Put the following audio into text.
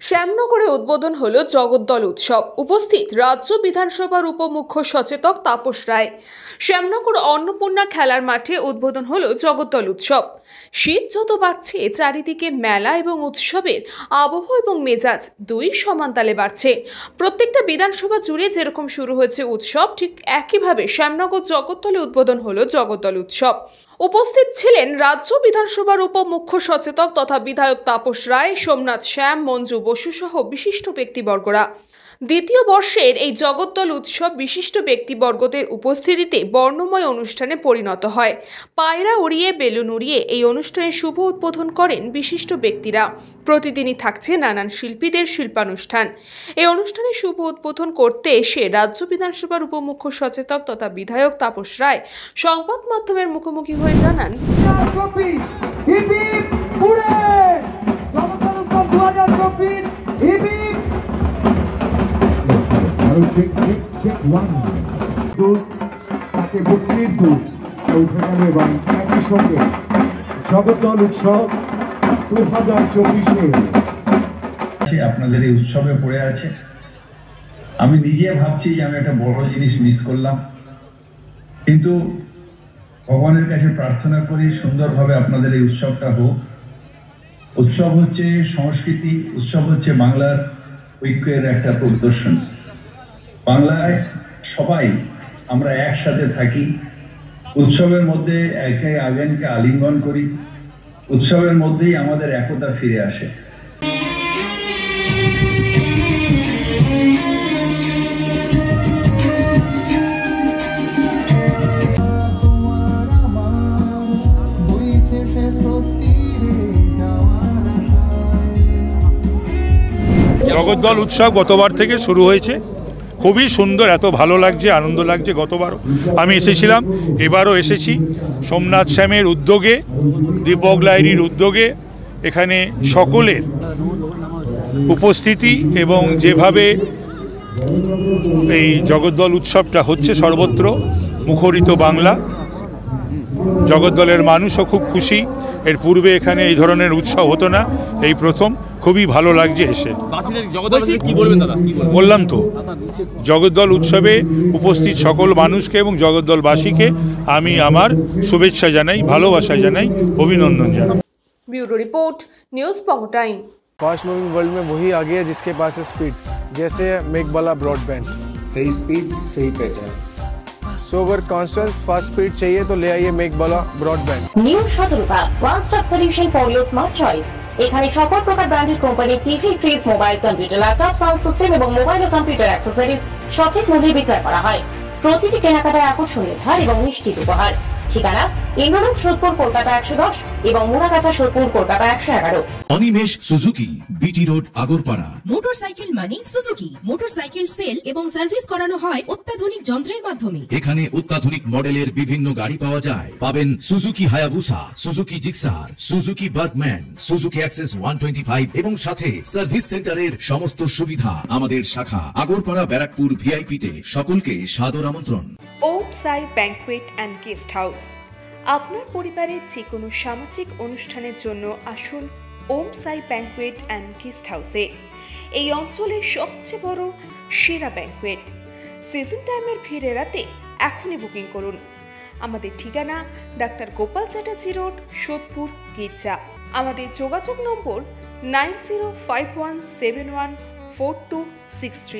শ্যামনগরে উদ্বোধন হলো জগদ্দল উৎসব। উপস্থিত রাজ্য বিধানসভার উপমুখ্য সচেতক তাপস রায়। শ্যামনগর অন্নপূর্ণা খেলার মাঠে উদ্বোধন হলো জগদ্দল উৎসব। শীত যত বাড়ছে, চারিদিকে মেলা এবং উৎসবের আবহ এবং মেজাজ দুই সমান তালে বাড়ছে। প্রত্যেকটা বিধানসভা জুড়ে যেরকম শুরু হয়েছে উৎসব, ঠিক একইভাবে শ্যামনগর জগদ্দলে উদ্বোধন হলো জগদ্দল উৎসব। উপস্থিত ছিলেন রাজ্য বিধানসভার উপমুখ্য সচেতক তথা বিধায়ক তাপস রায়, সোমনাথ শ্যাম, মঞ্জু বসু সহ বিশিষ্ট ব্যক্তিবর্গরা। দ্বিতীয় বর্ষের এই জগদ্দল উৎসব বিশিষ্ট ব্যক্তিবর্গদের উপস্থিতিতে বর্ণময় অনুষ্ঠানে পরিণত হয়। পায়রা উড়িয়ে, বেলুন উড়িয়ে এই অনুষ্ঠানের শুভ উদ্বোধন করেন বিশিষ্ট ব্যক্তিরা। প্রতিদিনই থাকছে নানান শিল্পীদের শিল্পানুষ্ঠান। এই অনুষ্ঠানে শুভ উদ্বোধন করতে এসে রাজ্য বিধানসভার উপমুখ্য সচেতক তথা বিধায়ক তাপস রায় সংবাদ মাধ্যমের মুখোমুখি হয়ে জানান, জগদ্দল উৎসব 2024 আপনাদের এই উৎসবে পড়ে আছে। আমি নিজে ভাবছি যে আমি একটা বড় জিনিস মিস করলাম, কিন্তু ভগবানের কাছে প্রার্থনা করি সুন্দরভাবে আপনাদের এই উৎসবটা হোক। উৎসব হচ্ছে সংস্কৃতি, উৎসব হচ্ছে বাংলার ঐক্যের একটা প্রদর্শন। বাংলায় সবাই আমরা একসাথে থাকি, উৎসবের মধ্যে একে আরেককে আলিঙ্গন করি, উৎসবের মধ্যেই আমাদের একতা ফিরে আসে। জগদ্দল উৎসব গতবার থেকে শুরু হয়েছে, খুবই সুন্দর, এত ভালো লাগছে, আনন্দ লাগছে। গতবারও আমি এসেছিলাম, এবারও এসেছি। সোমনাথ শ্যামের উদ্যোগে, দীপক লাহিড়ীর উদ্যোগে এখানে সকলের উপস্থিতি এবং যেভাবে এই জগদ্দল উৎসবটা হচ্ছে সর্বত্র মুখরিত বাংলা। জগদ্দলের মানুষও খুব খুশি। এর পূর্বে এখানে এই ধরনের উৎসব হতো না, এই প্রথম। খুবই ভালো লাগছে এসে। বললাম তো, জগদ্দল উৎসবে উপস্থিত সকল মানুষকে এবং জগদ্দলবাসীকে আমি আমার শুভেচ্ছা জানাই, ভালোবাসা জানাই, অভিনন্দন জানাই। Bureau report, news Pongo time. Fast moving world में वही आगे है जिसके पास है स्पीड, जैसे मेघबाला ब्रॉडबैंड। सही स्पीड, सही पहचान। सो अगर कांस्टेंट फास्ट स्पीड चाहिए तो ले आइए Meghbala broadband. New Shatarupa one stop solution for your smart choice. এখানে সকল প্রকার ব্র্যান্ডেড কোম্পানির TV, fridge, mobile, computer, laptop, sound system এবং মোবাইল ও কম্পিউটার অ্যাক্সেসরিজ সঠিক মূল্যে বিক্রয় করা হয়। প্রতিটি কেনাকাটায় আকর্ষণীয় ছাড় এবং নিশ্চিত উপহার। ঠিকানা ইন্দ্রনগর, সোদপুর, কলকাতা 110 এবং Muragachha, Sodepur, Kolkata 111। Animesh Suzuki, BT road, Agarpara. Motorcycle মানে সুজুকি। মোটরসাইকেল সেল এবং সার্ভিস করানো হয় অত্যাধুনিক যন্ত্রের মাধ্যমে। এখানে অত্যাধুনিক মডেলের বিভিন্ন গাড়ি পাওয়া যায়। পাবেন Suzuki Hayabusa, Suzuki Gixxer, Suzuki Bergman, Suzuki access 125 এবং সাথে সার্ভিস সেন্টারের সমস্ত সুবিধা। আমাদের শাখা আগরপাড়া, ব্যারাকপুর ভিআইপি তে। সকলকে সাদর আমন্ত্রণ। ওম সাই ব্যাংকুয়েট অ্যান্ড গেস্ট হাউস। আপনার পরিবারের যে কোনো সামাজিক অনুষ্ঠানের জন্য আসুন ওম সাই ব্যাংকুয়েট অ্যান্ড গেস্ট হাউসে। এই অঞ্চলের সবচেয়ে বড় সেরা ব্যাংকুয়েট। সিজন টাইমের ভিড় এড়াতে এখনই বুকিং করুন। আমাদের ঠিকানা ডাক্তার গোপাল চ্যাটার্জি রোড, সোদপুর, গির্জা। আমাদের যোগাযোগ নম্বর 9051714263।